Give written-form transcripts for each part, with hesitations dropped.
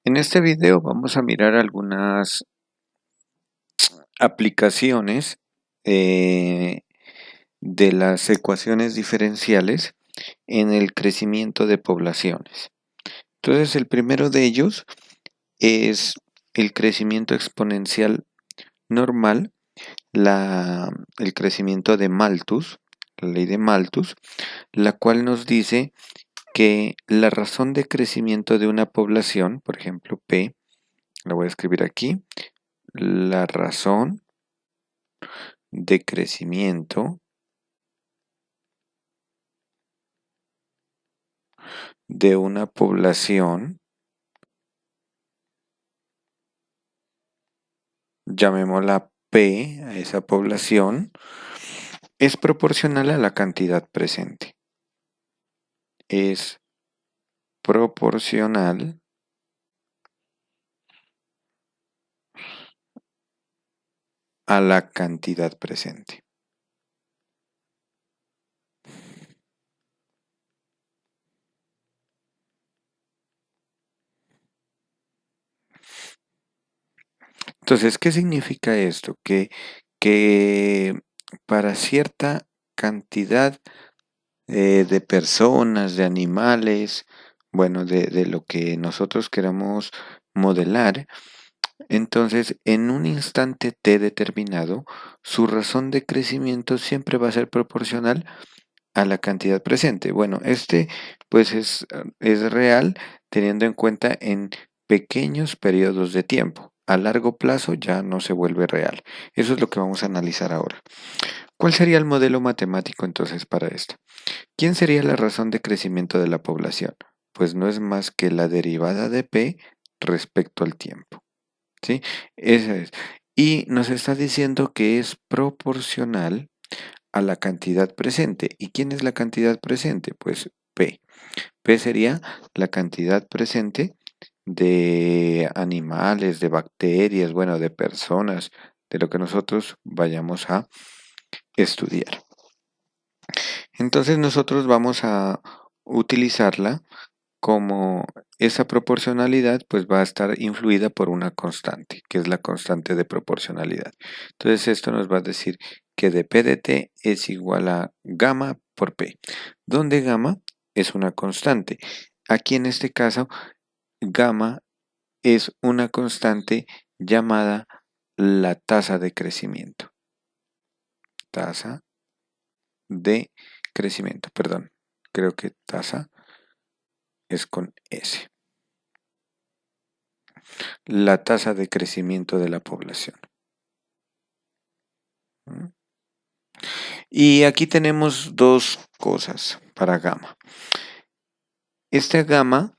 En este video vamos a mirar algunas aplicaciones eh, de las ecuaciones diferenciales en el crecimiento de poblaciones. Entonces, el primero de ellos es el crecimiento exponencial normal, el crecimiento de Malthus, la ley de Malthus, la cual nos dice que la razón de crecimiento de una población, por ejemplo, P, la voy a escribir aquí, la razón de crecimiento de una población, llamémosla P a esa población, es proporcional a la cantidad presente. Es proporcional a la cantidad presente. Entonces, ¿qué significa esto? Que para cierta cantidad de personas, de animales, bueno, de lo que nosotros queramos modelar, entonces en un instante t determinado, su razón de crecimiento siempre va a ser proporcional a la cantidad presente. Bueno, pues es real teniendo en cuenta en pequeños periodos de tiempo. A largo plazo ya no se vuelve real. Eso es lo que vamos a analizar ahora. ¿Cuál sería el modelo matemático entonces para esto? ¿Quién sería la razón de crecimiento de la población? Pues no es más que la derivada de p respecto al tiempo. ¿Sí? Esa es. Y nos está diciendo que es proporcional a la cantidad presente. ¿Y quién es la cantidad presente? Pues P. P sería la cantidad presente de animales, de bacterias, bueno, de personas, de lo que nosotros vayamos a estudiar. Entonces nosotros vamos a utilizarla como esa proporcionalidad pues va a estar influida por una constante, que es la constante de proporcionalidad. Entonces esto nos va a decir que de P de T es igual a gamma por P, donde gamma es una constante. Aquí en este caso, gamma es una constante llamada la tasa de crecimiento. Tasa de crecimiento, perdón, creo que tasa es con S. La tasa de crecimiento de la población. Y aquí tenemos dos cosas para gamma. Esta gamma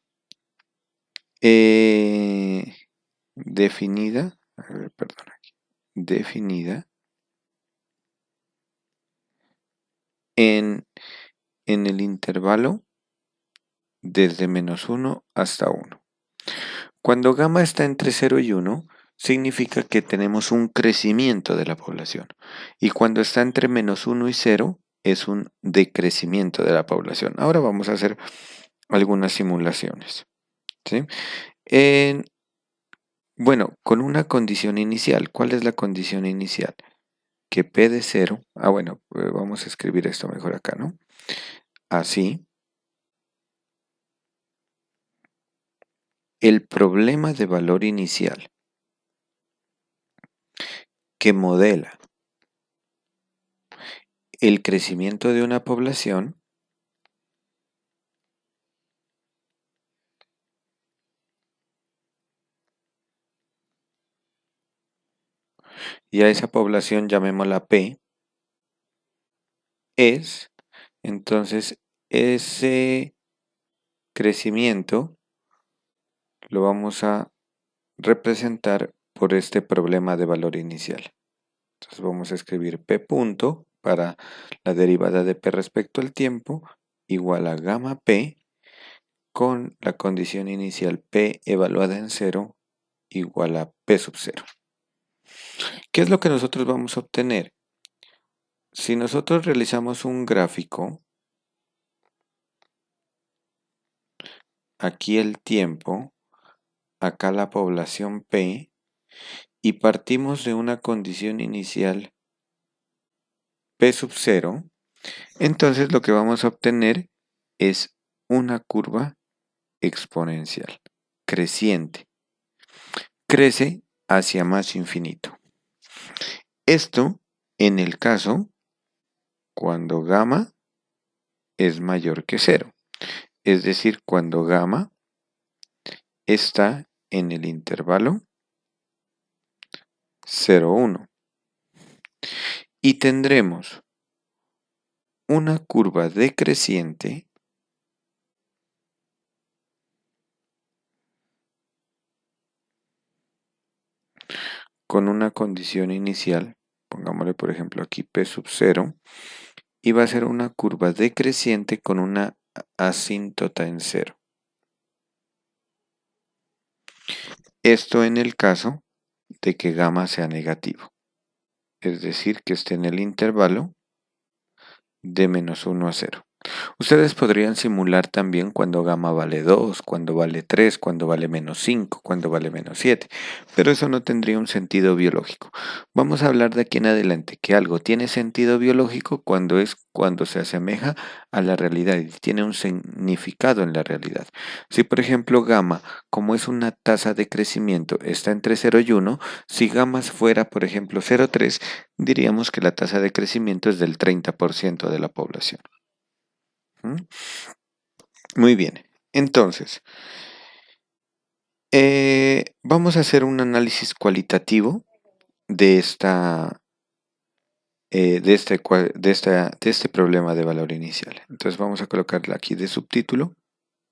definida, definida en el intervalo desde -1 hasta 1. Cuando gamma está entre 0 y 1, significa que tenemos un crecimiento de la población. Y cuando está entre -1 y 0, es un decrecimiento de la población. Ahora vamos a hacer algunas simulaciones. ¿Sí? Bueno, con una condición inicial. ¿Cuál es la condición inicial? Que P de 0, bueno, vamos a escribir esto mejor acá, ¿no? Así, el problema de valor inicial que modela el crecimiento de una población y a esa población llamémosla P, es, entonces, ese crecimiento lo vamos a representar por este problema de valor inicial. Entonces vamos a escribir P punto para la derivada de P respecto al tiempo igual a gamma P con la condición inicial P evaluada en 0 igual a P sub 0. ¿Qué es lo que nosotros vamos a obtener? Si nosotros realizamos un gráfico, aquí el tiempo acá la población P y partimos de una condición inicial P sub 0, entonces lo que vamos a obtener es una curva exponencial, creciente. Crece hacia más infinito. Esto en el caso cuando gamma es mayor que 0, es decir, cuando gamma está en el intervalo 0, 1. Y tendremos una curva decreciente con una condición inicial, pongámosle por ejemplo aquí P sub 0, y va a ser una curva decreciente con una asíntota en 0. Esto en el caso de que gamma sea negativo, es decir, que esté en el intervalo de menos 1 a 0. Ustedes podrían simular también cuando gamma vale 2, cuando vale 3, cuando vale menos 5, cuando vale menos 7, pero eso no tendría un sentido biológico. Vamos a hablar de aquí en adelante que algo tiene sentido biológico cuando se asemeja a la realidad y tiene un significado en la realidad. Si por ejemplo gamma, como es una tasa de crecimiento, está entre 0 y 1, si gamma fuera por ejemplo 0,3, diríamos que la tasa de crecimiento es del 30% de la población. ¿Mm? Muy bien. Entonces, vamos a hacer un análisis cualitativo de este problema de valor inicial. Entonces vamos a colocarle aquí de subtítulo,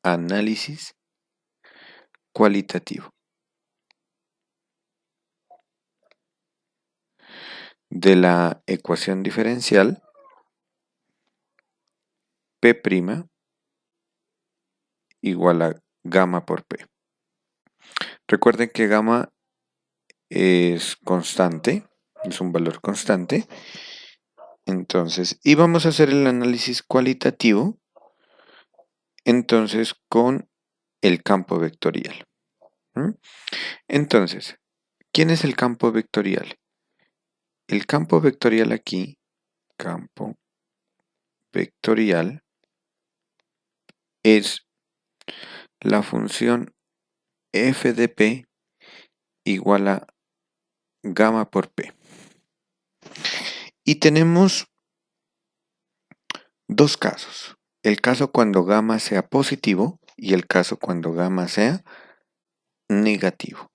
análisis cualitativo de la ecuación diferencial P' igual a gamma por P. Recuerden que gamma es constante, es un valor constante. Entonces, y vamos a hacer el análisis cualitativo, entonces, con el campo vectorial. ¿Mm? Entonces, ¿quién es el campo vectorial? El campo vectorial aquí, campo vectorial, es la función f de p igual a gamma por p. Y tenemos dos casos. El caso cuando gamma sea positivo y el caso cuando gamma sea negativo.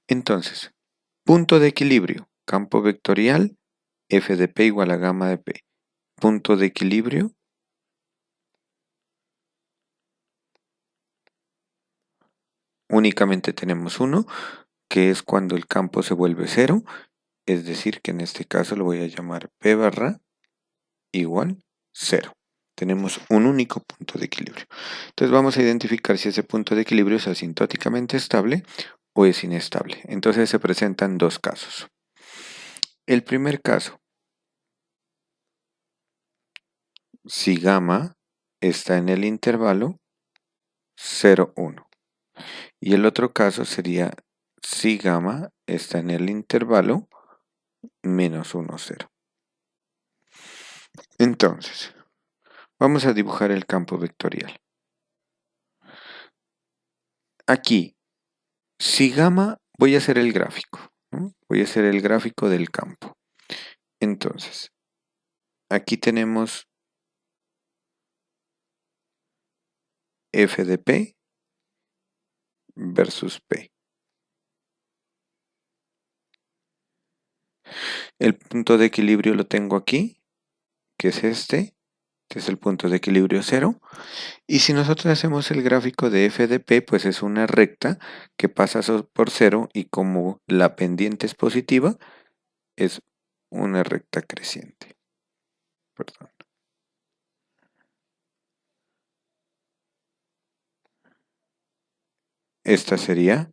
Entonces, punto de equilibrio, campo vectorial, f de p igual a gamma de p. Punto de equilibrio, únicamente tenemos uno, que es cuando el campo se vuelve cero, es decir, que en este caso lo voy a llamar p barra igual 0. Tenemos un único punto de equilibrio. Entonces vamos a identificar si ese punto de equilibrio es asintóticamente estable o es inestable. Entonces se presentan dos casos. El primer caso, si gamma está en el intervalo 0, 1. Y el otro caso sería si gamma está en el intervalo menos 1, 0. Entonces, vamos a dibujar el campo vectorial. Aquí, si gamma, voy a hacer el gráfico, ¿no? Voy a hacer el gráfico del campo. Entonces, aquí tenemos f de p versus p. El punto de equilibrio lo tengo aquí, que es este es el punto de equilibrio 0. Y si nosotros hacemos el gráfico de f de p, pues es una recta que pasa por 0 y como la pendiente es positiva, es una recta creciente. Perdón. Esta sería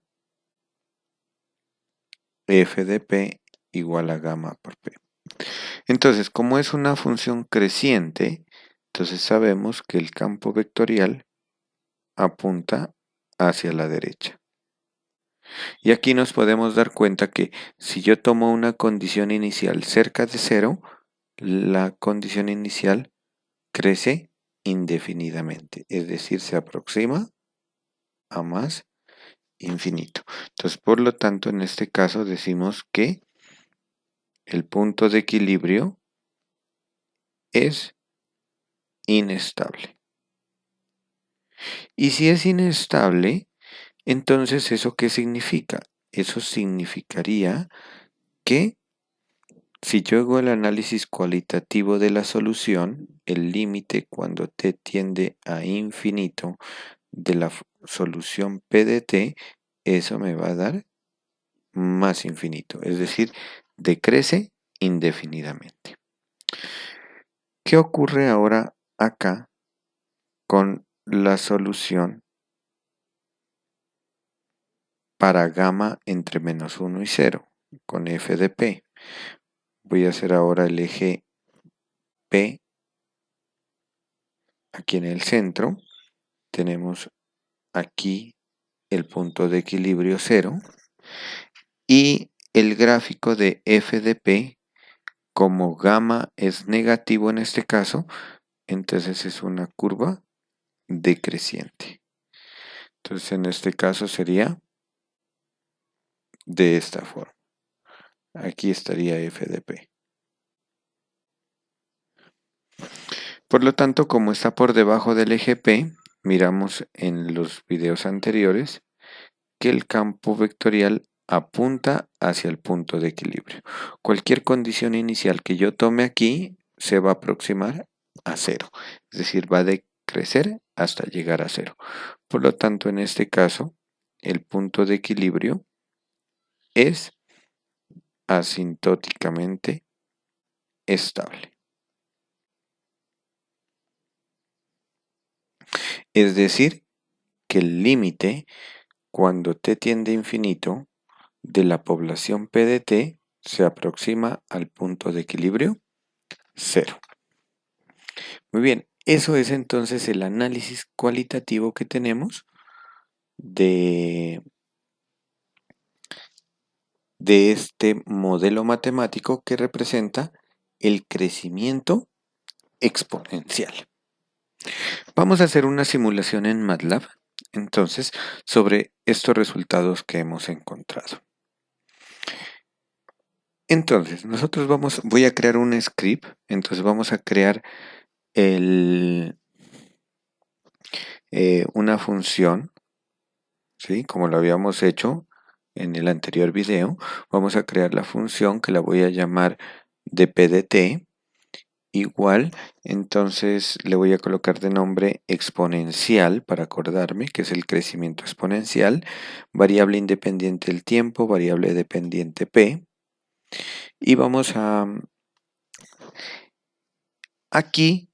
f de p igual a gamma por p. Entonces, como es una función creciente, entonces sabemos que el campo vectorial apunta hacia la derecha. Y aquí nos podemos dar cuenta que si yo tomo una condición inicial cerca de cero, la condición inicial crece indefinidamente, es decir, se aproxima a más infinito. Entonces, por lo tanto, en este caso decimos que el punto de equilibrio es inestable. Y si es inestable, entonces ¿eso qué significa? Eso significaría que si yo hago el análisis cualitativo de la solución, el límite cuando t tiende a infinito de la solución P de t, eso me va a dar más infinito, es decir, decrece indefinidamente. ¿Qué ocurre ahora acá con la solución para gamma entre menos 1 y 0, con f de p? Voy a hacer ahora el eje P aquí en el centro. Tenemos aquí el punto de equilibrio 0 y el gráfico de f de p, como gamma es negativo en este caso, entonces es una curva decreciente. Entonces en este caso sería de esta forma. Aquí estaría f de p. Por lo tanto, como está por debajo del eje P, miramos en los videos anteriores que el campo vectorial apunta hacia el punto de equilibrio. Cualquier condición inicial que yo tome aquí se va a aproximar a cero, es decir, va a decrecer hasta llegar a cero. Por lo tanto, en este caso, el punto de equilibrio es asintóticamente estable. Es decir, que el límite cuando t tiende a infinito de la población P de t se aproxima al punto de equilibrio cero. Muy bien, eso es entonces el análisis cualitativo que tenemos de, de este modelo matemático que representa el crecimiento exponencial. Vamos a hacer una simulación en MATLAB, entonces, sobre estos resultados que hemos encontrado. Entonces, voy a crear un script, entonces vamos a crear una función, ¿sí? Como lo habíamos hecho en el anterior video, vamos a crear la función que la voy a llamar dp igual, entonces le voy a colocar de nombre exponencial para acordarme que es el crecimiento exponencial, variable independiente del tiempo, variable dependiente p, y vamos a, aquí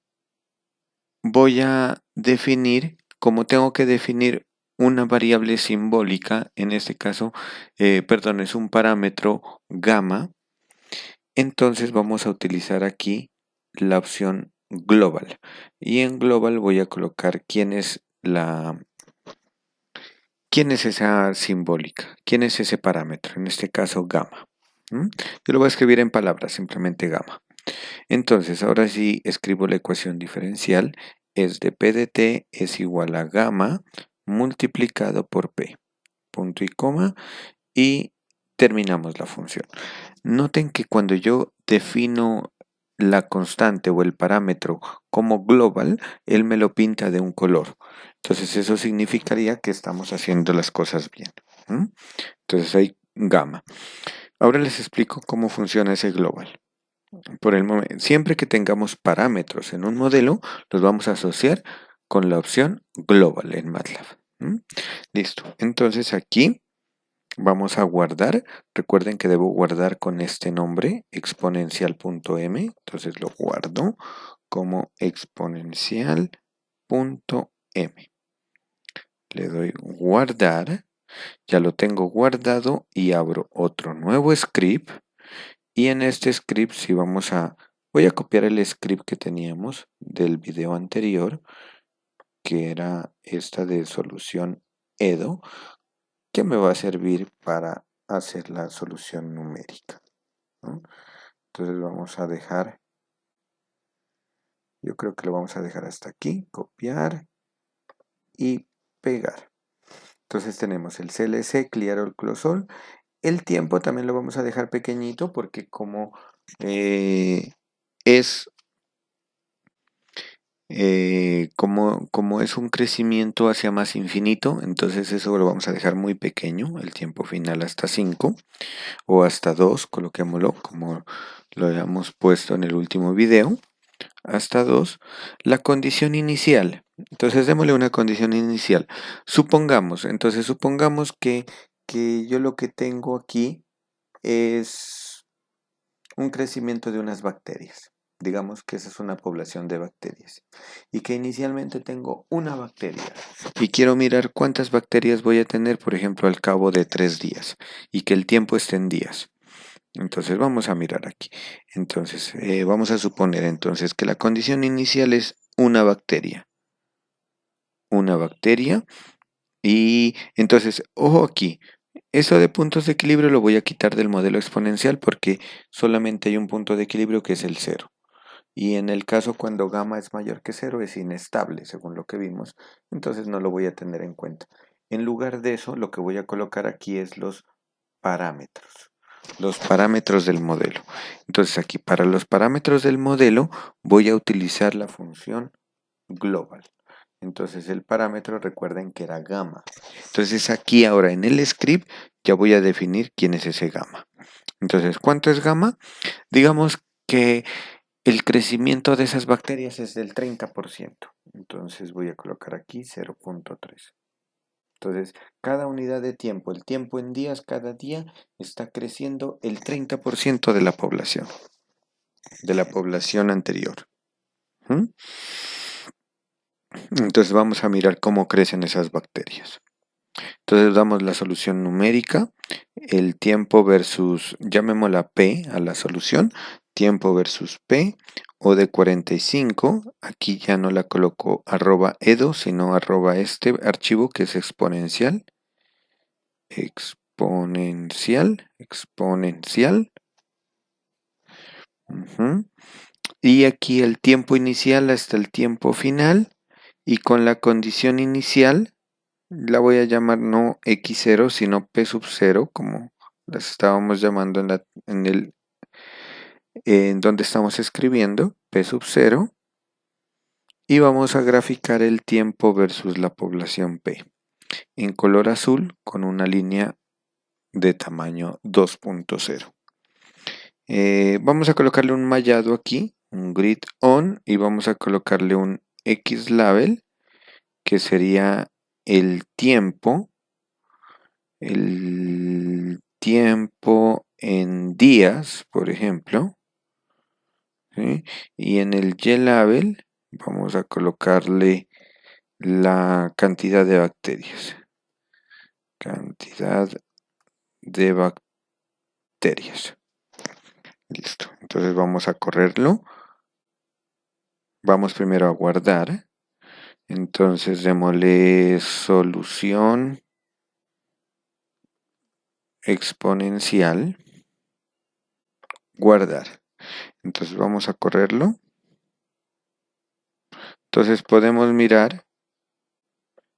voy a definir, como tengo que definir una variable simbólica, en este caso, perdón, es un parámetro gamma, entonces vamos a utilizar aquí la opción global. Y en global voy a colocar quién es esa simbólica, quién es ese parámetro, en este caso gamma. Yo lo voy a escribir en palabras, simplemente gamma. Entonces, ahora sí escribo la ecuación diferencial, es de P de t es igual a gamma multiplicado por P, punto y coma, y terminamos la función. Noten que cuando yo defino la constante o el parámetro como global, él me lo pinta de un color. Entonces eso significaría que estamos haciendo las cosas bien. Entonces hay gamma. Ahora les explico cómo funciona ese global. Por el momento, siempre que tengamos parámetros en un modelo, los vamos a asociar con la opción global en MATLAB. Listo. Entonces aquí vamos a guardar. Recuerden que debo guardar con este nombre, exponencial.m. Entonces lo guardo como exponencial.m. Le doy guardar. Ya lo tengo guardado y abro otro nuevo script. Y en este script voy a copiar el script que teníamos del video anterior, que era esta de solución EDO. que me va a servir para hacer la solución numérica, ¿no? Entonces vamos a dejar, yo creo que lo vamos a dejar hasta aquí, copiar y pegar. Entonces tenemos el CLC, Clear All Close All. El tiempo también lo vamos a dejar pequeñito porque como es como es un crecimiento hacia más infinito, entonces eso lo vamos a dejar muy pequeño, el tiempo final hasta 5 o hasta 2, coloquémoslo como lo habíamos puesto en el último video, hasta 2. La condición inicial, entonces démosle una condición inicial. Supongamos que yo lo que tengo aquí es un crecimiento de unas bacterias. Digamos que esa es una población de bacterias. Y que inicialmente tengo una bacteria. Y quiero mirar cuántas bacterias voy a tener, por ejemplo, al cabo de 3 días. Y que el tiempo esté en días. Entonces vamos a mirar aquí. Entonces vamos a suponer entonces que la condición inicial es una bacteria. Una bacteria. Y entonces, ojo aquí. Eso de puntos de equilibrio lo voy a quitar del modelo exponencial porque solamente hay un punto de equilibrio que es el cero. Y en el caso cuando gamma es mayor que cero es inestable, según lo que vimos, entonces no lo voy a tener en cuenta. En lugar de eso, lo que voy a colocar aquí es los parámetros del modelo. Entonces aquí para los parámetros del modelo voy a utilizar la función global. Entonces el parámetro, recuerden que era gamma. Entonces aquí ahora en el script ya voy a definir quién es ese gamma. Entonces, ¿cuánto es gamma? Digamos que el crecimiento de esas bacterias es del 30%. Entonces voy a colocar aquí 0.3. Entonces, cada unidad de tiempo, el tiempo en días, cada día está creciendo el 30% de la población anterior. ¿Mm? Entonces vamos a mirar cómo crecen esas bacterias. Entonces damos la solución numérica, el tiempo versus, llamémosla P a la solución, tiempo versus P, o de 45, aquí ya no la coloco @edo, sino este archivo que es exponencial, exponencial. Y aquí el tiempo inicial hasta el tiempo final, y con la condición inicial, la voy a llamar no x0, sino p sub 0, como las estábamos llamando en donde estamos escribiendo, p sub 0, y vamos a graficar el tiempo versus la población p, en color azul con una línea de tamaño 2.0. Vamos a colocarle un mallado aquí, un grid on, y vamos a colocarle un x label, que sería el tiempo en días, por ejemplo, ¿sí? Y en el Y-label vamos a colocarle la cantidad de bacterias. Cantidad de bacterias. Listo. Entonces vamos a correrlo. Vamos primero a guardar. Entonces démosle solución exponencial. Guardar. Entonces vamos a correrlo. Entonces podemos mirar,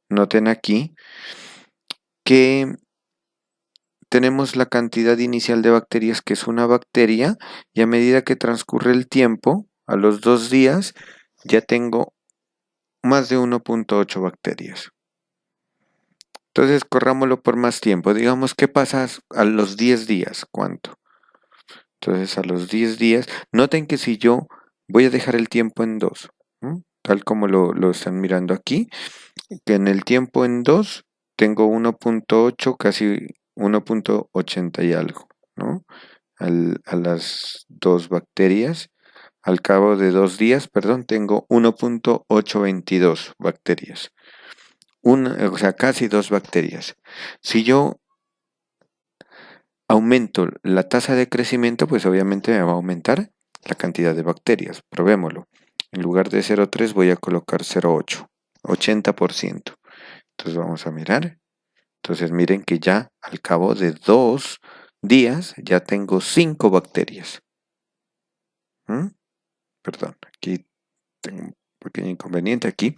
noten aquí, que tenemos la cantidad inicial de bacterias, que es una bacteria, y a medida que transcurre el tiempo, a los 2 días, ya tengo más de 1.8 bacterias. Entonces corrámoslo por más tiempo. Digamos, ¿qué pasa a los 10 días? ¿Cuánto? Entonces a los 10 días, noten que si yo voy a dejar el tiempo en 2, tal como lo están mirando aquí, que en el tiempo en 2 tengo 1.8, casi 1.80 y algo, ¿no? A las 2 bacterias, al cabo de 2 días, perdón, tengo 1.822 bacterias. O sea, casi 2 bacterias. Si yo aumento la tasa de crecimiento, pues obviamente me va a aumentar la cantidad de bacterias. Probémoslo. En lugar de 0.3 voy a colocar 0.8, 80%. Entonces vamos a mirar. Entonces miren que ya al cabo de 2 días ya tengo 5 bacterias. ¿Mm? Perdón, aquí tengo un pequeño inconveniente aquí.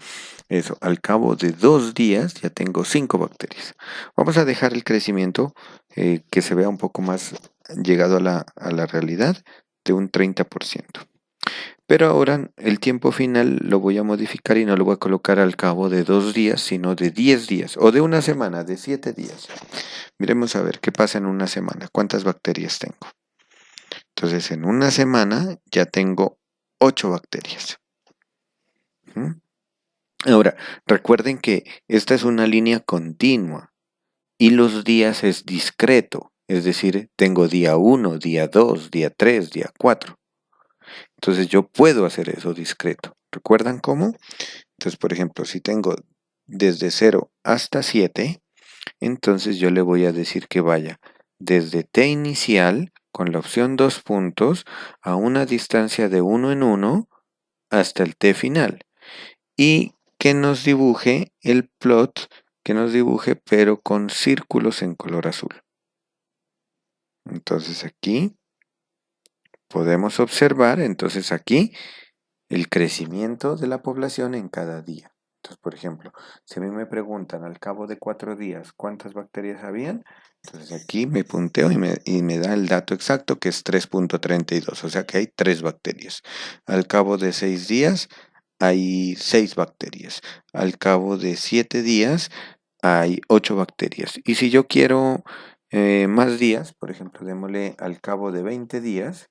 Eso, al cabo de 2 días ya tengo 5 bacterias. Vamos a dejar el crecimiento que se vea un poco más llegado a la realidad de un 30%. Pero ahora el tiempo final lo voy a modificar y no lo voy a colocar al cabo de 2 días, sino de 10 días o de una semana, de 7 días. Miremos a ver qué pasa en una semana, cuántas bacterias tengo. Entonces en una semana ya tengo 8 bacterias. ¿Mm? Ahora, recuerden que esta es una línea continua y los días es discreto, es decir, tengo día 1, día 2, día 3, día 4. Entonces yo puedo hacer eso discreto. ¿Recuerdan cómo? Entonces, por ejemplo, si tengo desde 0 hasta 7, entonces yo le voy a decir que vaya desde T inicial con la opción 2 puntos a una distancia de 1 en 1 hasta el T final. Y que nos dibuje el plot, que nos dibuje pero con círculos en color azul. Entonces aquí podemos observar, entonces aquí, el crecimiento de la población en cada día. Entonces, por ejemplo, si a mí me preguntan al cabo de 4 días cuántas bacterias habían, entonces aquí me punteo y me da el dato exacto que es 3.32, o sea que hay 3 bacterias. Al cabo de 6 días hay 6 bacterias. Al cabo de 7 días hay 8 bacterias. Y si yo quiero más días, por ejemplo, démosle al cabo de 20 días,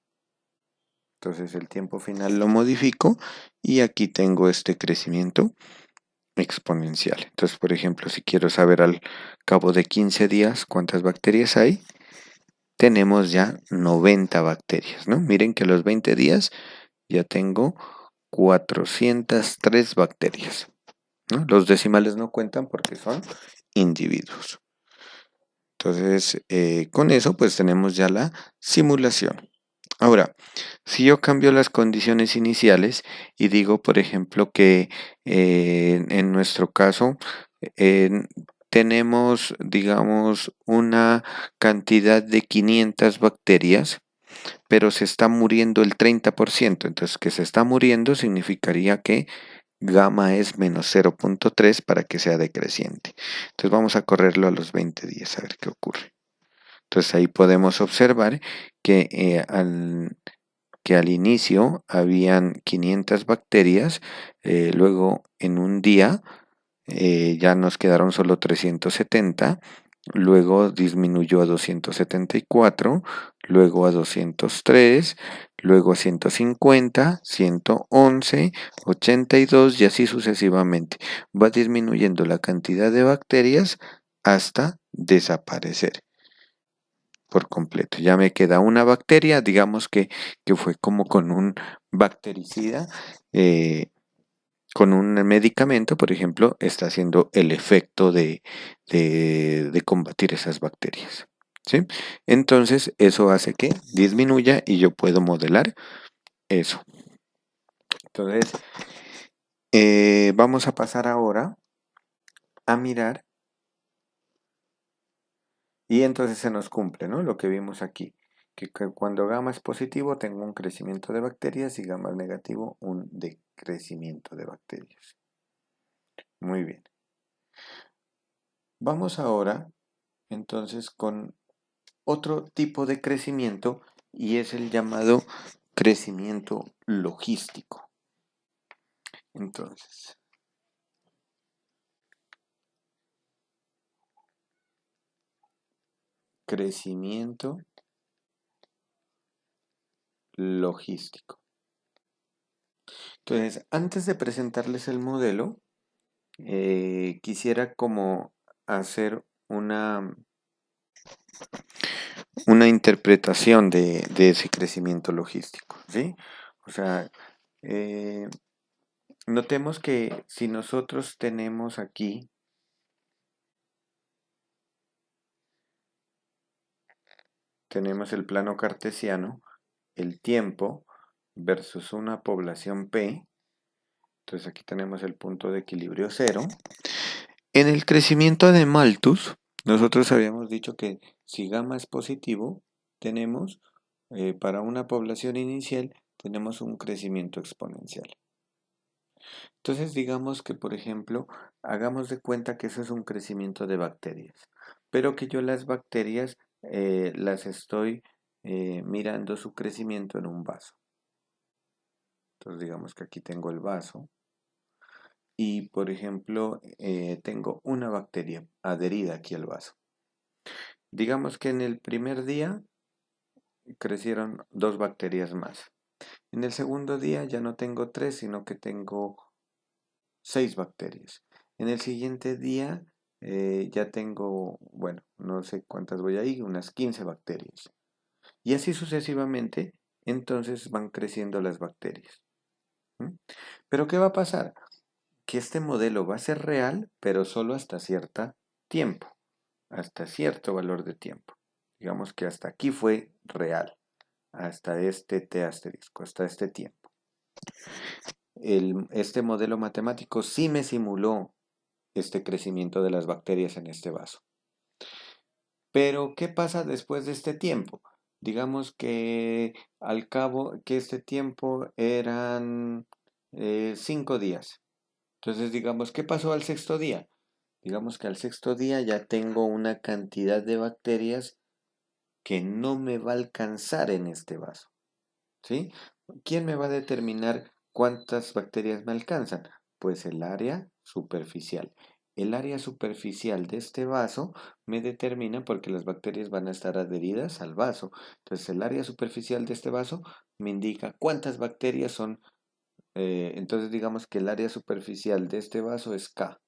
entonces el tiempo final lo modifico y aquí tengo este crecimiento exponencial. Entonces, por ejemplo, si quiero saber al cabo de 15 días cuántas bacterias hay, tenemos ya 90 bacterias, ¿no? Miren que a los 20 días ya tengo 403 bacterias, ¿no? Los decimales no cuentan porque son individuos. Entonces, con eso pues tenemos ya la simulación. Ahora, si yo cambio las condiciones iniciales y digo, por ejemplo, que en nuestro caso eh, tenemos, digamos, una cantidad de 500 bacterias, pero se está muriendo el 30%. Entonces, que se está muriendo significaría que gamma es menos 0.3 para que sea decreciente. Entonces, vamos a correrlo a los 20 días a ver qué ocurre. Entonces, ahí podemos observar que al inicio habían 500 bacterias, luego en un día ya nos quedaron solo 370, luego disminuyó a 274, luego a 203, luego a 150, 111, 82 y así sucesivamente. Va disminuyendo la cantidad de bacterias hasta desaparecer por completo. Ya me queda una bacteria, digamos que fue como con un bactericida, con un medicamento, por ejemplo, está haciendo el efecto de combatir esas bacterias. ¿Sí? Entonces, eso hace que disminuya y yo puedo modelar eso. Entonces, vamos a pasar ahora a mirar y entonces se nos cumple, ¿no? Lo que vimos aquí, que cuando gamma es positivo tengo un crecimiento de bacterias y gamma es negativo un decrecimiento de bacterias. Muy bien. Vamos ahora entonces con otro tipo de crecimiento y es el llamado crecimiento logístico. Entonces, crecimiento logístico. Entonces, antes de presentarles el modelo, quisiera como hacer una interpretación de ese crecimiento logístico, ¿sí? O sea, eh, notemos que si nosotros tenemos aquí, tenemos el plano cartesiano, el tiempo versus una población P, entonces aquí tenemos el punto de equilibrio 0. En el crecimiento de Malthus, Nosotros habíamos dicho que si gamma es positivo, tenemos, para una población inicial, tenemos un crecimiento exponencial. Entonces, digamos que, por ejemplo, hagamos de cuenta que eso es un crecimiento de bacterias, pero que yo las bacterias las estoy mirando su crecimiento en un vaso. Entonces, digamos que aquí tengo el vaso y, por ejemplo, tengo una bacteria adherida aquí al vaso. Digamos que en el primer día crecieron dos bacterias más. En el segundo día ya no tengo tres, sino que tengo seis bacterias. En el siguiente día ya tengo, bueno, no sé cuántas voy ahí, unas 15 bacterias. Y así sucesivamente, entonces van creciendo las bacterias. ¿M? Pero ¿qué va a pasar? Que este modelo va a ser real, pero solo hasta cierto tiempo, hasta cierto valor de tiempo. Digamos que hasta aquí fue real, hasta este t asterisco, hasta este tiempo. Este modelo matemático sí me simuló este crecimiento de las bacterias en este vaso. Pero, ¿qué pasa después de este tiempo? Digamos que al cabo que este tiempo eran 5 días. Entonces, digamos, ¿qué pasó al sexto día? Digamos que al sexto día ya tengo una cantidad de bacterias que no me va a alcanzar en este vaso. ¿Sí? ¿Quién me va a determinar cuántas bacterias me alcanzan? Pues el área superficial. El área superficial de este vaso me determina porque las bacterias van a estar adheridas al vaso. Entonces el área superficial de este vaso me indica cuántas bacterias son. Entonces digamos que el área superficial de este vaso es K.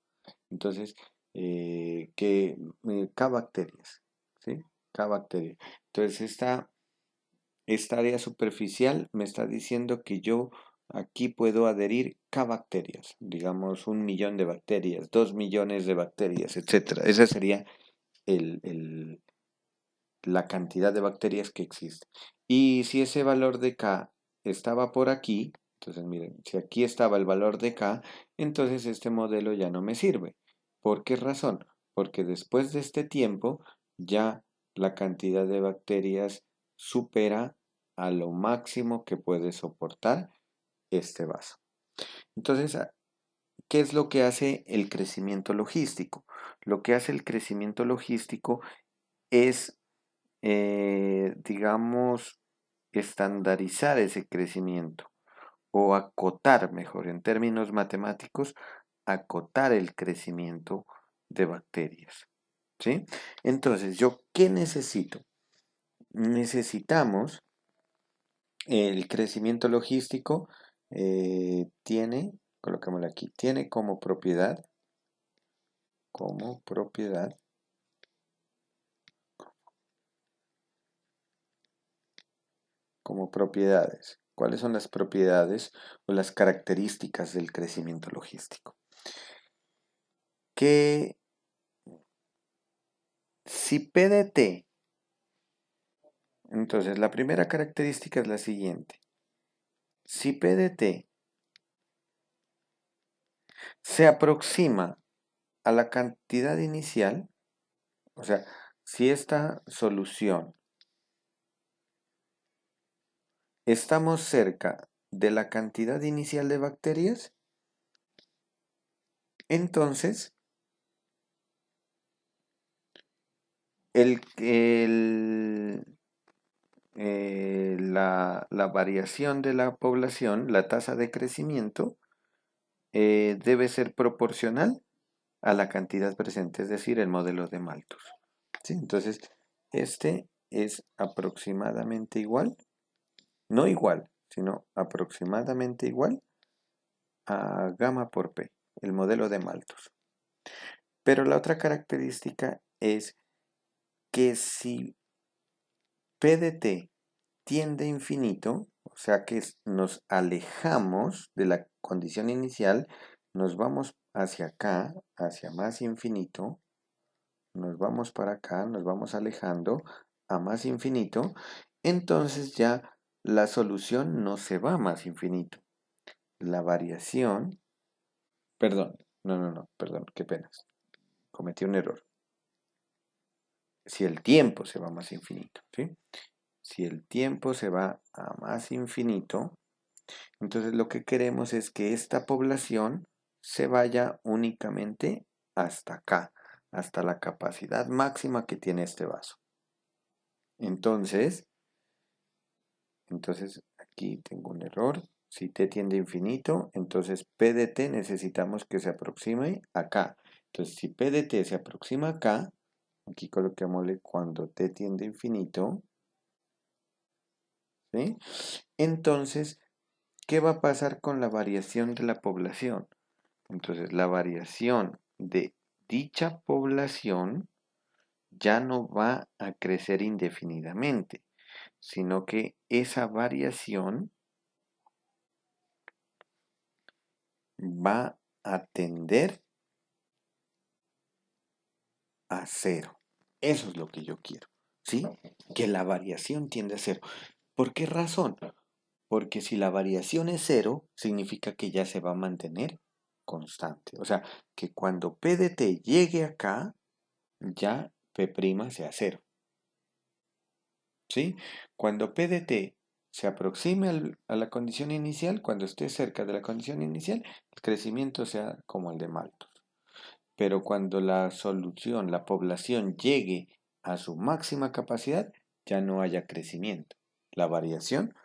Entonces, K bacterias. ¿Sí? K bacterias. Entonces esta área superficial me está diciendo que yo aquí puedo adherir K bacterias, digamos 1 millón de bacterias, 2 millones de bacterias, etcétera. Esa sería el, el- la cantidad de bacterias que existe. Y si ese valor de K estaba por aquí, entonces miren, si aquí estaba el valor de K, entonces este modelo ya no me sirve. ¿Por qué razón? Porque después de este tiempo ya la cantidad de bacterias supera a lo máximo que puede soportar este vaso. Entonces, ¿qué es lo que hace el crecimiento logístico? Lo que hace el crecimiento logístico es digamos, estandarizar ese crecimiento o acotar, mejor, en términos matemáticos, acotar el crecimiento de bacterias. ¿Sí? Entonces, ¿yo qué necesito? Necesitamos el crecimiento logístico, colocémoslo aquí, tiene como propiedad, como propiedades. ¿Cuáles son las propiedades o las características del crecimiento logístico? Que si P de T, entonces la primera característica es la siguiente. Si P de T se aproxima a la cantidad inicial, o sea, si esta solución estamos cerca de la cantidad inicial de bacterias, entonces la variación de la población, la tasa de crecimiento, debe ser proporcional a la cantidad presente, es decir, el modelo de Malthus. ¿Sí? Entonces, este es aproximadamente igual, no igual, sino aproximadamente igual a gamma por P, el modelo de Malthus. Pero la otra característica es que si P de T tiende a infinito, o sea que nos alejamos de la condición inicial, nos vamos hacia acá, hacia más infinito, nos vamos para acá, nos vamos alejando a más infinito, entonces ya la solución no se va a más infinito. La variación, perdón, no, perdón, qué pena, cometí un error. si el tiempo se va a más infinito, ¿sí? Si el tiempo se va a más infinito, entonces lo que queremos es que esta población se vaya únicamente hasta acá, hasta la capacidad máxima que tiene este vaso. Entonces, aquí tengo un error. Si t tiende a infinito, entonces p de t necesitamos que se aproxime acá. Entonces, si p de t se aproxima acá, aquí coloquémosle cuando t tiende a infinito, ¿sí? Entonces, ¿qué va a pasar con la variación de la población? Entonces, la variación de dicha población ya no va a crecer indefinidamente, sino que esa variación va a tender a cero. Eso es lo que yo quiero, ¿sí? Que la variación tiende a cero. ¿Por qué razón? Porque si la variación es cero, significa que ya se va a mantener constante. O sea, que cuando P de t llegue acá, ya P' sea cero. ¿Sí? Cuando P de t se aproxime a la condición inicial, cuando esté cerca de la condición inicial, el crecimiento sea como el de Malthus. Pero cuando la solución, la población llegue a su máxima capacidad, ya no haya crecimiento. La variación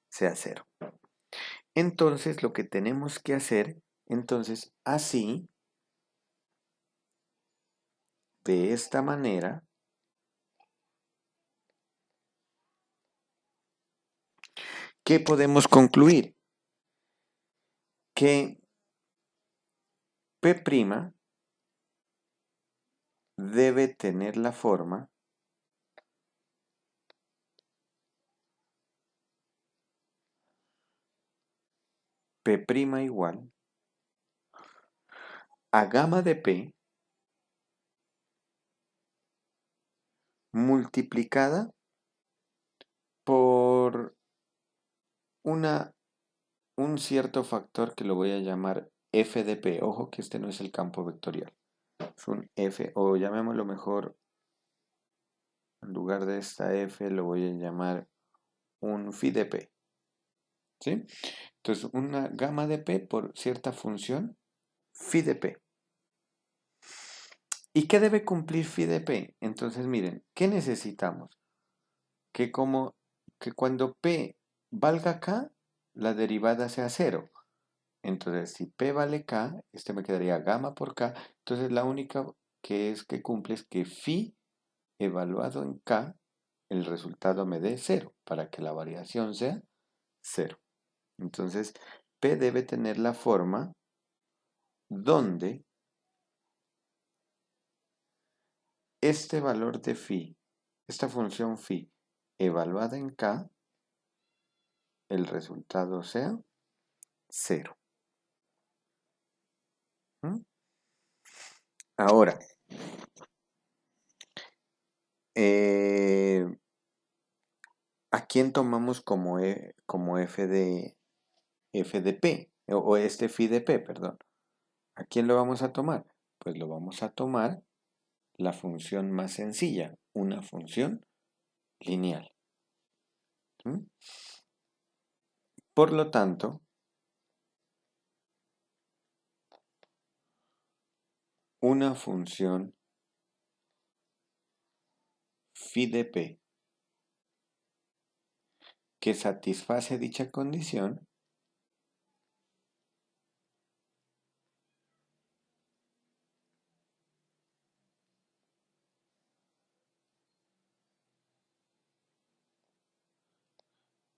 sea cero. Entonces, lo que tenemos que hacer, entonces, así, de esta manera, ¿qué podemos concluir? Que P' debe tener la forma P' igual a gamma de P multiplicada por un cierto factor que lo voy a llamar f de P. Ojo que este no es el campo vectorial. Es un f, o llamémoslo mejor, en lugar de esta f lo voy a llamar un phi de P. ¿Sí? Entonces, una gamma de P por cierta función phi de P. ¿Y qué debe cumplir phi de P? Entonces, miren, ¿qué necesitamos? Que que cuando P valga K, la derivada sea cero. Entonces, si P vale K, este me quedaría gamma por K. Entonces, la única que cumple es que phi evaluado en K, el resultado me dé cero, para que la variación sea cero. Entonces, P debe tener la forma donde este valor de phi, esta función phi evaluada en K, el resultado sea cero. ¿Mm? Ahora, ¿a quién tomamos como, como f de p? O este phi de p, perdón. ¿A quién lo vamos a tomar? Pues lo vamos a tomar la función más sencilla, una función lineal. ¿Mm? Por lo tanto, una función phi de p que satisface dicha condición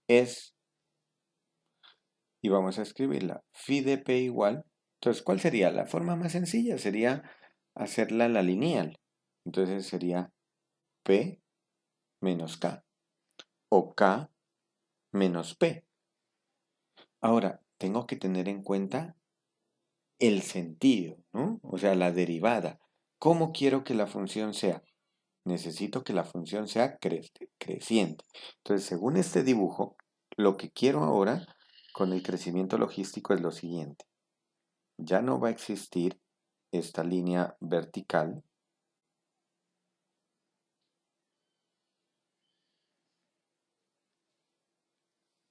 es, y vamos a escribirla, phi de p igual. Entonces, ¿cuál sería? La forma más sencilla sería hacerla la lineal. Entonces sería p menos k o k menos p. Ahora, tengo que tener en cuenta el sentido, ¿no? O sea, la derivada. ¿Cómo quiero que la función sea? Necesito que la función sea creciente. Entonces, según este dibujo, lo que quiero ahora con el crecimiento logístico es lo siguiente. Ya no va a existir esta línea vertical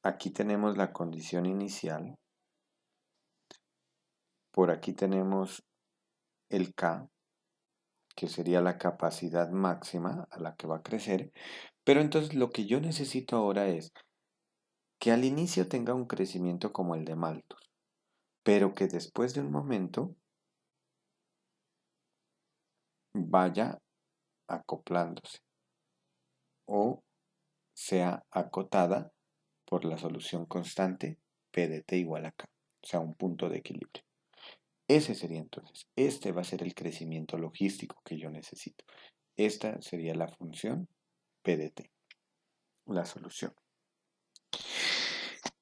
aquí tenemos la condición inicial, por aquí tenemos el K, que sería la capacidad máxima a la que va a crecer, pero entonces lo que yo necesito ahora es que al inicio tenga un crecimiento como el de Malthus, pero que después de un momento vaya acoplándose o sea acotada por la solución constante P de t igual a K, o sea, un punto de equilibrio. Ese sería entonces, este va a ser el crecimiento logístico que yo necesito. Esta sería la función P de t, la solución.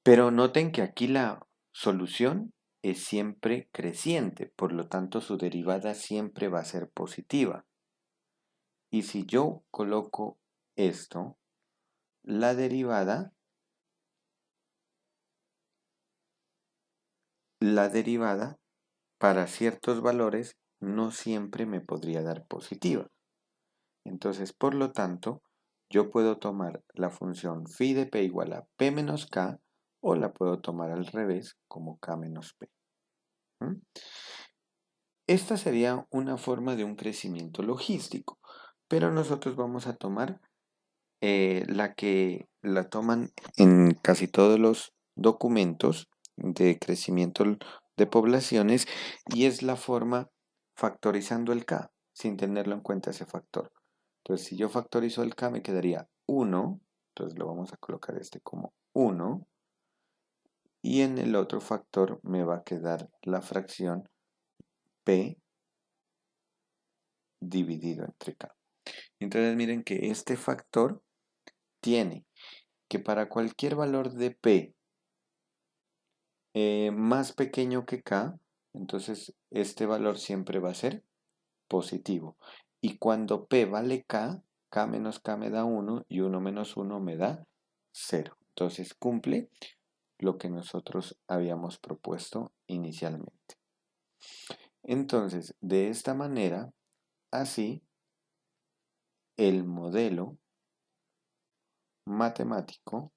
Pero noten que aquí la solución es siempre creciente, por lo tanto su derivada siempre va a ser positiva. Y si yo coloco esto, la derivada para ciertos valores no siempre me podría dar positiva. Entonces, por lo tanto, yo puedo tomar la función phi de p igual a p menos k o la puedo tomar al revés como k menos p. ¿Mm? Esta sería una forma de un crecimiento logístico, pero nosotros vamos a tomar la que la toman en casi todos los documentos de crecimiento de poblaciones y es la forma factorizando el k, sin tenerlo en cuenta ese factor. Entonces, si yo factorizo el k me quedaría 1, entonces lo vamos a colocar este como 1, y en el otro factor me va a quedar la fracción p dividido entre k. Entonces miren que este factor tiene que para cualquier valor de p más pequeño que k, entonces este valor siempre va a ser positivo. Y cuando p vale k, k menos k me da 1 y 1 menos 1 me da 0. Entonces cumple lo que nosotros habíamos propuesto inicialmente. Entonces, de esta manera, así, el modelo matemático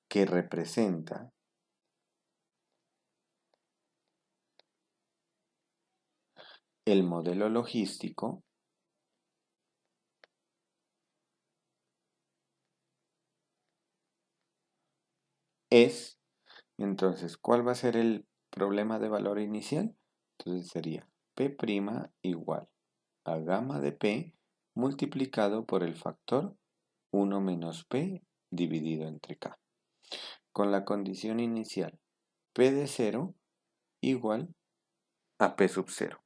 que representa el modelo logístico es, entonces, ¿cuál va a ser el problema de valor inicial? Entonces sería P' igual a gamma de P multiplicado por el factor 1 menos P dividido entre K. Con la condición inicial P de 0 igual a P sub 0.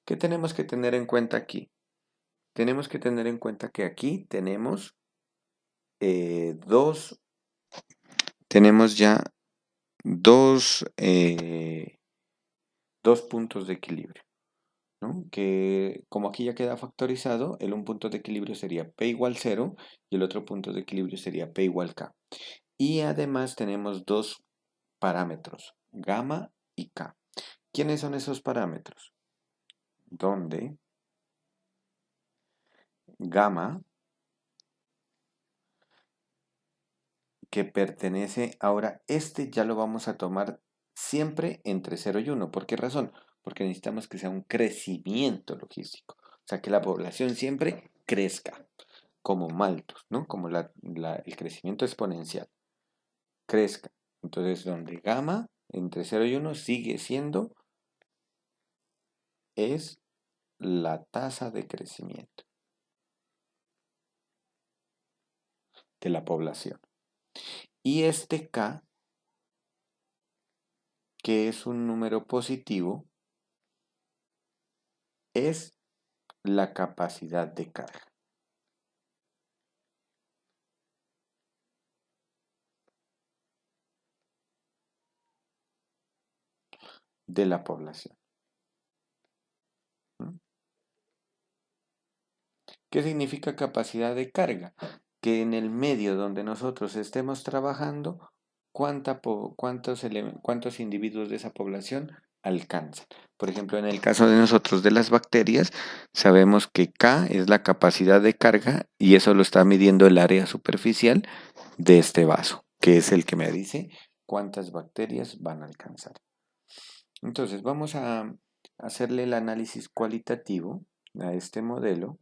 ¿Qué tenemos que tener en cuenta aquí? Tenemos que tener en cuenta que aquí tenemos tenemos ya dos puntos de equilibrio, ¿no? Que como aquí ya queda factorizado, el un punto de equilibrio sería P igual 0 y el otro punto de equilibrio sería P igual K. Y además tenemos dos parámetros, gamma y K. ¿Quiénes son esos parámetros? Donde gamma, que pertenece, ahora este ya lo vamos a tomar siempre entre 0 y 1. ¿Por qué razón? Porque necesitamos que sea un crecimiento logístico. O sea, que la población siempre crezca, como Malthus, ¿no? Como el crecimiento exponencial. Crezca. Entonces, donde gamma entre 0 y 1 sigue siendo, es la tasa de crecimiento de la población. Y este K, que es un número positivo, es la capacidad de carga de la población. ¿Mm? ¿Qué significa capacidad de carga? Que en el medio donde nosotros estemos trabajando, ¿cuántos individuos de esa población alcanzan. Por ejemplo, en el caso de nosotros de las bacterias, sabemos que K es la capacidad de carga y eso lo está midiendo el área superficial de este vaso, que es el que me dice cuántas bacterias van a alcanzar. Entonces, vamos a hacerle el análisis cualitativo a este modelo.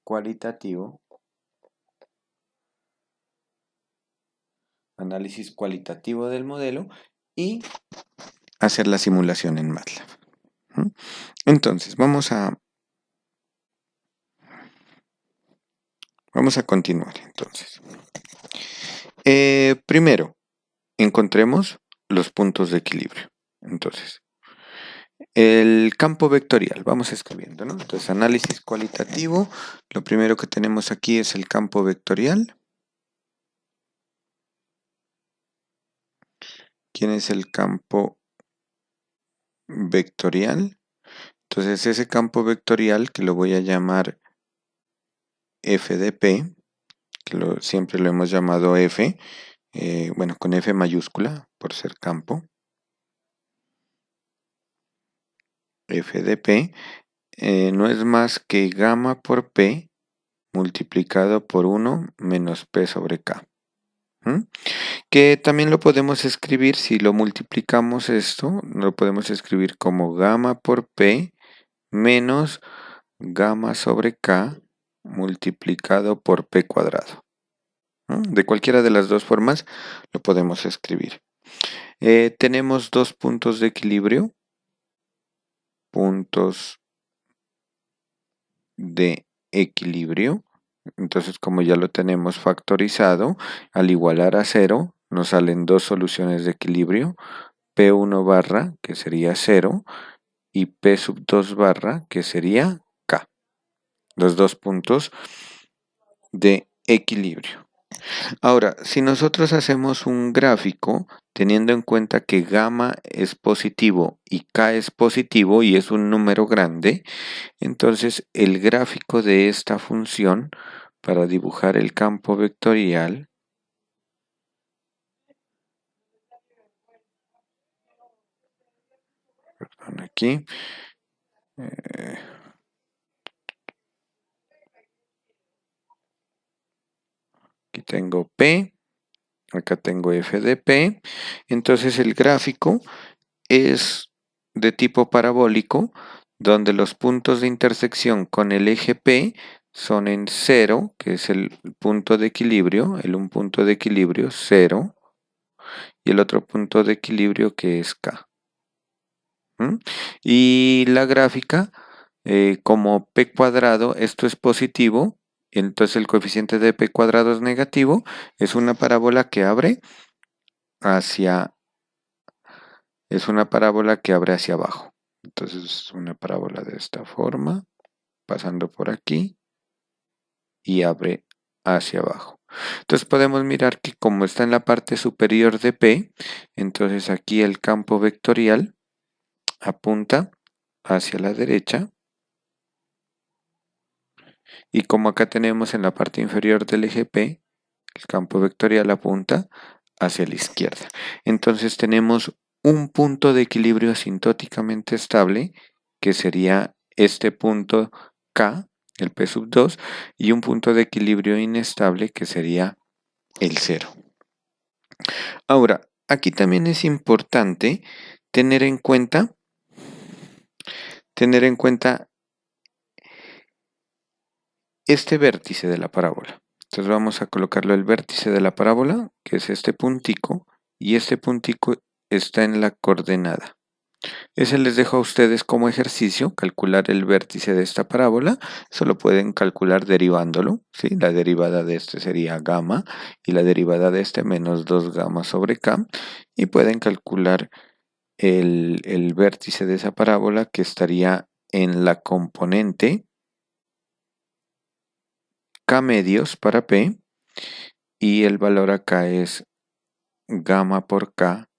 Cualitativo. Análisis cualitativo del modelo y hacer la simulación en MATLAB. Entonces, vamos a continuar. Entonces, primero, encontremos los puntos de equilibrio. Entonces, el campo vectorial, vamos escribiendo, ¿no? Entonces, análisis cualitativo, lo primero que tenemos aquí es el campo vectorial. ¿Quién es el campo vectorial? Entonces, ese campo vectorial, que lo voy a llamar f de p, que siempre lo hemos llamado f, bueno, con f mayúscula, por ser campo. F de p no es más que gamma por p multiplicado por 1 menos p sobre k. Que también lo podemos escribir, si lo multiplicamos esto, lo podemos escribir como gamma por p menos gamma sobre k multiplicado por p cuadrado. De cualquiera de las dos formas lo podemos escribir. Tenemos dos puntos de equilibrio. Puntos de equilibrio. Entonces, como ya lo tenemos factorizado, al igualar a 0, nos salen dos soluciones de equilibrio. P1 barra, que sería 0, y P sub 2 barra, que sería K. Los dos puntos de equilibrio. Ahora, si nosotros hacemos un gráfico teniendo en cuenta que gamma es positivo y K es positivo y es un número grande, entonces el gráfico de esta función para dibujar el campo vectorial aquí aquí tengo P, acá tengo f de P, entonces el gráfico es de tipo parabólico, donde los puntos de intersección con el eje P son en 0, que es el punto de equilibrio, un punto de equilibrio 0, y el otro punto de equilibrio que es K. Y la gráfica, como P cuadrado, esto es positivo, entonces el coeficiente de P cuadrado es negativo, es una parábola que abre hacia abajo. Entonces es una parábola de esta forma, pasando por aquí y abre hacia abajo. Entonces podemos mirar que como está en la parte superior de P, entonces aquí el campo vectorial apunta hacia la derecha. Y como acá tenemos en la parte inferior del eje P, el campo vectorial apunta hacia la izquierda. Entonces tenemos un punto de equilibrio asintóticamente estable, que sería este punto K, el P sub 2, y un punto de equilibrio inestable, que sería el 0. Ahora, aquí también es importante tener en cuenta este vértice de la parábola. Entonces vamos a colocarlo el vértice de la parábola, que es este puntico, y este puntico está en la coordenada. Ese les dejo a ustedes como ejercicio, calcular el vértice de esta parábola. Eso lo pueden calcular derivándolo, ¿sí? La derivada de este sería gamma y la derivada de este menos 2 gamma sobre k. Y pueden calcular el vértice de esa parábola que estaría en la componente K medios para P y el valor acá es gamma por K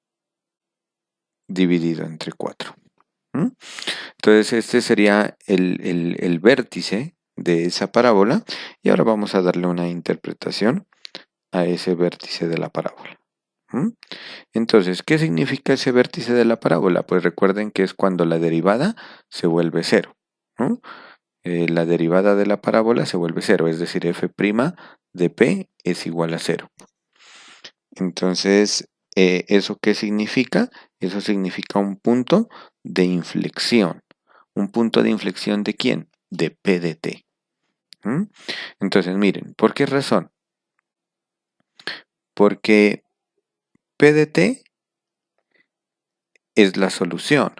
dividido entre 4. Entonces este sería el vértice de esa parábola y ahora vamos a darle una interpretación a ese vértice de la parábola. ¿Mm? Entonces, ¿qué significa ese vértice de la parábola? Pues recuerden que es cuando la derivada se vuelve cero, ¿no? La derivada de la parábola se vuelve cero, es decir, f' de p es igual a cero. Entonces, ¿eso qué significa? Eso significa un punto de inflexión. ¿Un punto de inflexión de quién? De p de t. ¿Mm? Entonces, miren, ¿por qué razón? Porque p de t es la solución.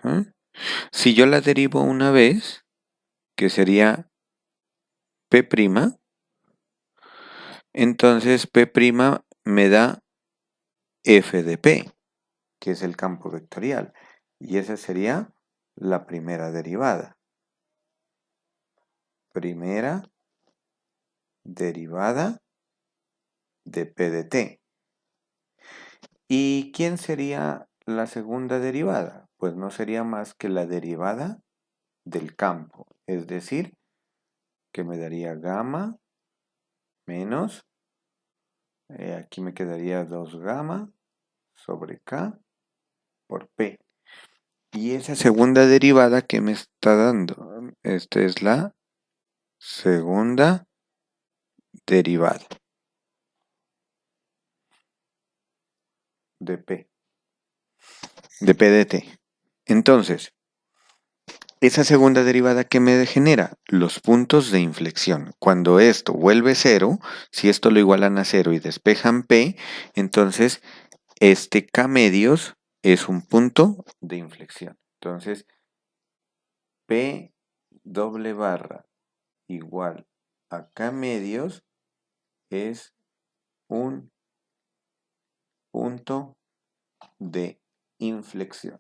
¿Mm? Si yo la derivo una vez, que sería p', entonces p' me da f de p, que es el campo vectorial. Y esa sería la primera derivada. Primera derivada de p de t. ¿Y quién sería la segunda derivada? Pues no sería más que la derivada del campo. Es decir, que me daría gamma menos, aquí me quedaría 2 gamma sobre k por p. Y esa segunda derivada que me está dando, esta es la segunda derivada de p de t. Entonces, esa segunda derivada que me genera los puntos de inflexión. Cuando esto vuelve cero, si esto lo igualan a cero y despejan p, entonces este k medios es un punto de inflexión. Entonces, p doble barra igual a k medios es un punto de inflexión.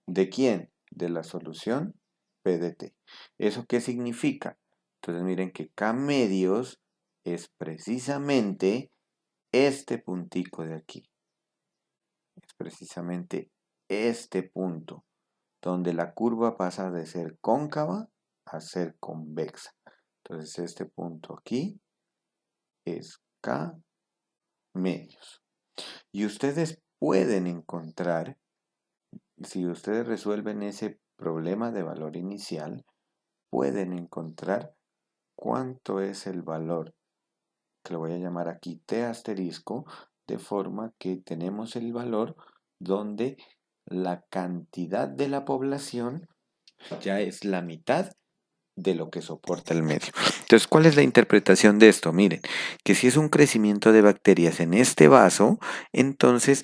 ¿De quién? De la solución p de t. ¿Eso qué significa? Entonces miren que k medios es precisamente este puntico de aquí. Es precisamente este punto donde la curva pasa de ser cóncava a ser convexa. Entonces este punto aquí es k medios. Y ustedes pueden encontrar, si ustedes resuelven ese problema de valor inicial, pueden encontrar cuánto es el valor, que lo voy a llamar aquí t asterisco, de forma que tenemos el valor donde la cantidad de la población ya es la mitad de lo que soporta el medio. Entonces, ¿cuál es la interpretación de esto? Miren, que si es un crecimiento de bacterias en este vaso, entonces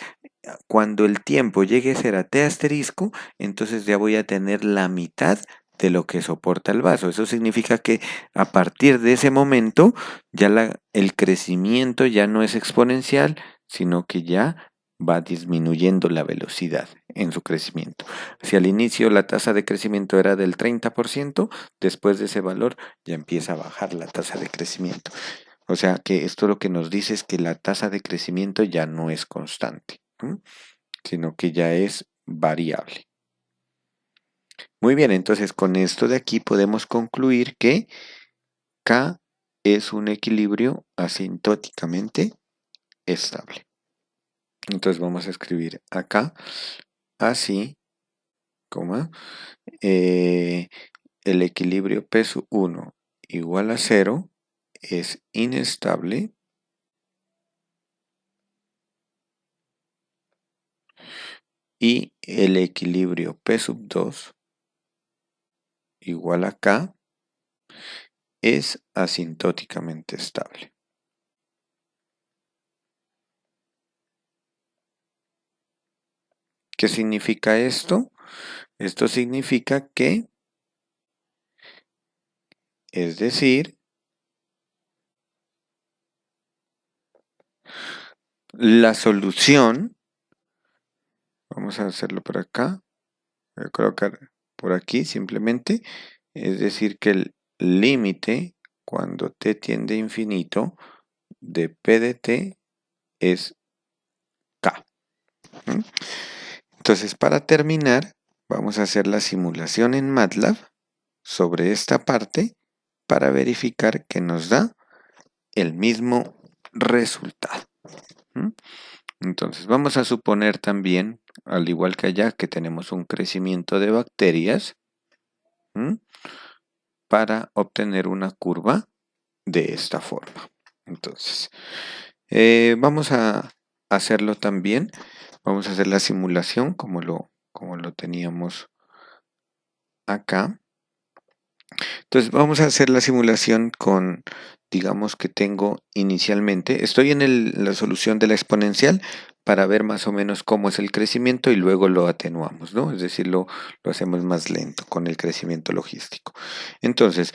cuando el tiempo llegue a ser a t asterisco, entonces ya voy a tener la mitad de lo que soporta el vaso. Eso significa que a partir de ese momento ya el crecimiento ya no es exponencial, sino que ya va disminuyendo la velocidad en su crecimiento. Si al inicio la tasa de crecimiento era del 30%, después de ese valor ya empieza a bajar la tasa de crecimiento. O sea que esto lo que nos dice es que la tasa de crecimiento ya no es constante, sino que ya es variable. Muy bien, entonces con esto de aquí podemos concluir que K es un equilibrio asintóticamente estable. Entonces vamos a escribir acá así, el equilibrio P sub 1 igual a 0 es inestable y el equilibrio P sub 2 igual a K es asintóticamente estable. ¿Qué significa esto? Esto significa que, es decir, la solución, vamos a hacerlo por acá, voy a colocar por aquí simplemente, es decir que el límite cuando t tiende a infinito de p de t es k. Entonces, para terminar, vamos a hacer la simulación en MATLAB sobre esta parte para verificar que nos da el mismo resultado. Entonces vamos a suponer también, al igual que allá, que tenemos un crecimiento de bacterias para obtener una curva de esta forma. Entonces, vamos a hacerlo también. Vamos a hacer la simulación como lo teníamos acá. Entonces vamos a hacer la simulación con, digamos que tengo inicialmente, estoy en la solución de la exponencial para ver más o menos cómo es el crecimiento y luego lo atenuamos, ¿no? Es decir, lo hacemos más lento con el crecimiento logístico. Entonces,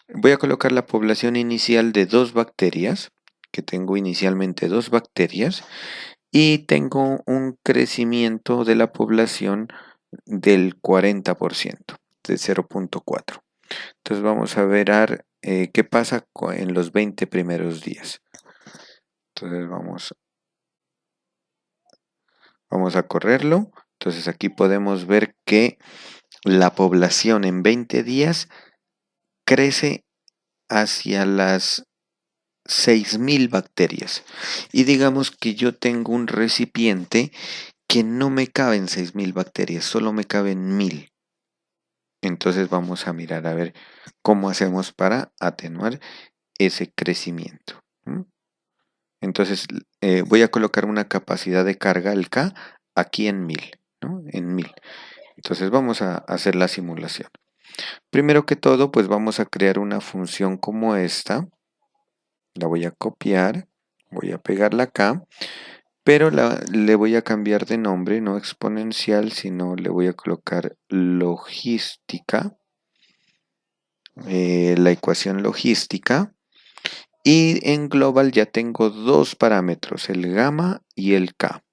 voy a colocar la población inicial de 2 bacterias, que tengo inicialmente 2 bacterias, y tengo un crecimiento de la población del 40%, de 0.4. Entonces vamos a ver qué pasa en los 20 primeros días. Entonces vamos a correrlo. Entonces aquí podemos ver que la población en 20 días crece hacia las 6.000 bacterias. Y digamos que yo tengo un recipiente que no me caben 6.000 bacterias, solo me caben 1.000. Entonces vamos a mirar a ver cómo hacemos para atenuar ese crecimiento. Entonces voy a colocar una capacidad de carga al K aquí en 1.000, ¿no? En 1.000. Entonces vamos a hacer la simulación. Primero que todo, pues vamos a crear una función como esta. La voy a copiar, voy a pegarla acá, pero le voy a cambiar de nombre, no exponencial, sino le voy a colocar logística, la ecuación logística. Y en global ya tengo 2 parámetros, el gamma y el K.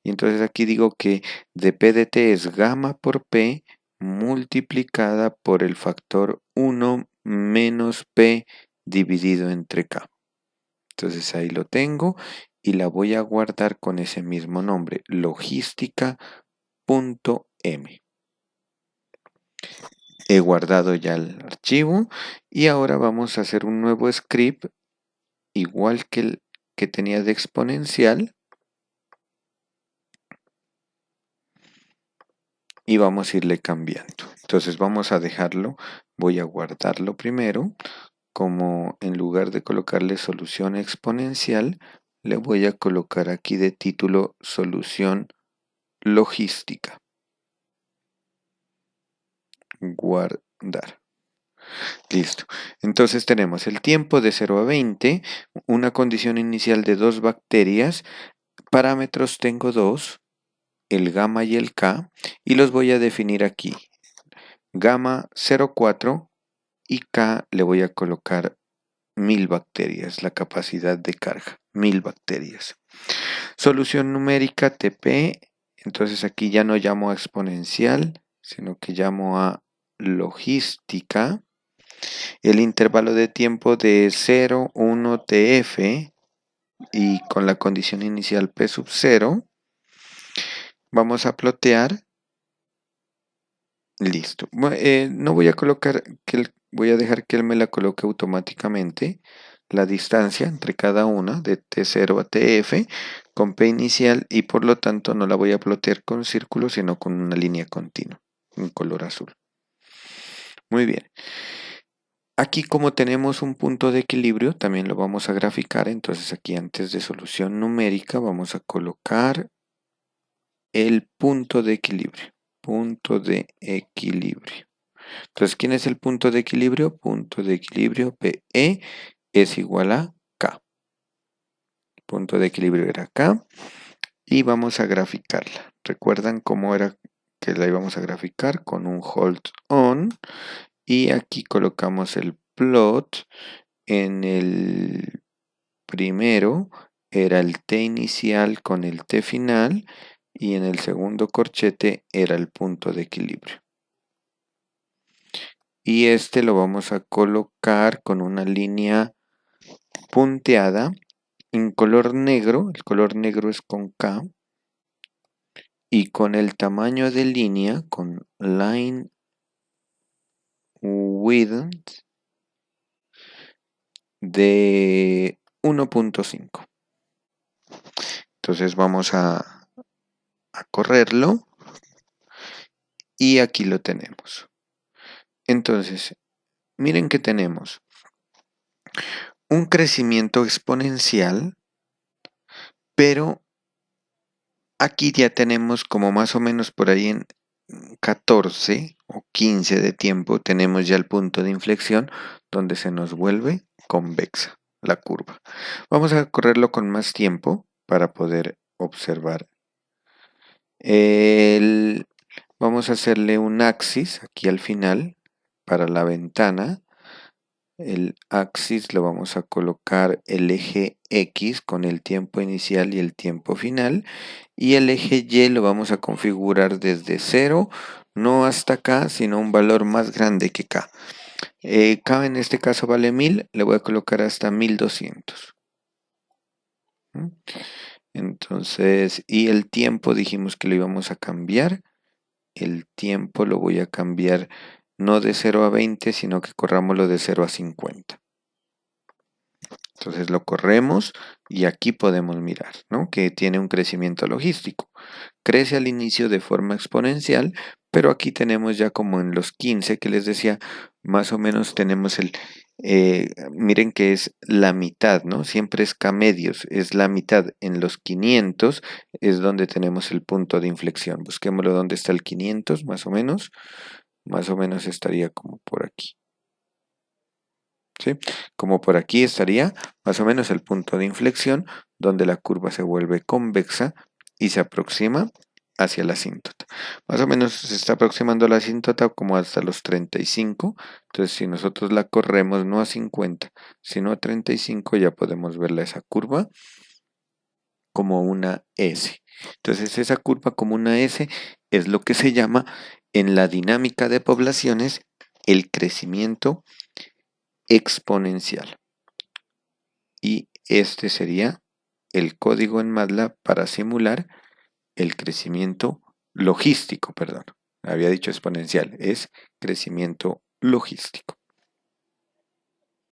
Y entonces aquí digo que de P de T es gamma por P multiplicada por el factor 1 menos P dividido entre K. Entonces ahí lo tengo y la voy a guardar con ese mismo nombre, logística.m. He guardado ya el archivo y ahora vamos a hacer un nuevo script igual que el que tenía de exponencial y vamos a irle cambiando. Entonces vamos a dejarlo, voy a guardarlo primero, como en lugar de colocarle solución exponencial, le voy a colocar aquí de título solución logística. Guardar. Listo. Entonces tenemos el tiempo de 0 a 20, una condición inicial de 2 bacterias, parámetros tengo 2, el gamma y el K, y los voy a definir aquí. Gamma 0,4 y K le voy a colocar 1.000 bacterias, la capacidad de carga, 1.000 bacterias. Solución numérica TP, entonces aquí ya no llamo a exponencial, sino que llamo a logística. El intervalo de tiempo de 0, 1 TF y con la condición inicial P sub 0. Vamos a plotear. Listo. No voy a colocar voy a dejar que él me la coloque automáticamente. La distancia entre cada una de T0 a TF con P inicial y por lo tanto no la voy a plotear con círculos sino con una línea continua en color azul. Muy bien. Aquí como tenemos un punto de equilibrio también lo vamos a graficar. Entonces aquí antes de solución numérica vamos a colocar el punto de equilibrio. Punto de equilibrio. Entonces, ¿quién es el punto de equilibrio? Punto de equilibrio PE es igual a K. Punto de equilibrio era K. Y vamos a graficarla. ¿Recuerdan cómo era que la íbamos a graficar? Con un hold on. Y aquí colocamos el plot. En el primero era el T inicial con el T final. Y en el segundo corchete era el punto de equilibrio. Y este lo vamos a colocar con una línea punteada en color negro. El color negro es con K. Y con el tamaño de línea, con line width, de 1.5. Entonces vamos a correrlo y aquí lo tenemos. Entonces, miren que tenemos un crecimiento exponencial, pero aquí ya tenemos como más o menos por ahí en 14 o 15 de tiempo, tenemos ya el punto de inflexión donde se nos vuelve convexa la curva. Vamos a correrlo con más tiempo para poder observar. Vamos a hacerle un axis aquí al final para la ventana. El axis lo vamos a colocar el eje X con el tiempo inicial y el tiempo final. Y el eje Y lo vamos a configurar desde 0, no hasta acá, sino un valor más grande que K. K en este caso vale 1000, le voy a colocar hasta 1200. Entonces, y el tiempo dijimos que lo íbamos a cambiar. El tiempo lo voy a cambiar no de 0 a 20, sino que corrámoslo de 0 a 50. Entonces lo corremos y aquí podemos mirar, ¿no? Que tiene un crecimiento logístico. Crece al inicio de forma exponencial, pero aquí tenemos ya como en los 15 que les decía, más o menos tenemos miren que es la mitad, ¿no? Siempre es K medios, es la mitad. En los 500 es donde tenemos el punto de inflexión. Busquémoslo donde está el 500, más o menos estaría como por aquí. ¿Sí? Como por aquí estaría más o menos el punto de inflexión donde la curva se vuelve convexa y se aproxima hacia la asíntota. Más o menos se está aproximando a la asíntota como hasta los 35. Entonces si nosotros la corremos no a 50, sino a 35, ya podemos verla esa curva como una S. Entonces esa curva como una S es lo que se llama en la dinámica de poblaciones el crecimiento exponencial. Y este sería el código en MATLAB para simular el crecimiento logístico, perdón. Había dicho exponencial, es crecimiento logístico.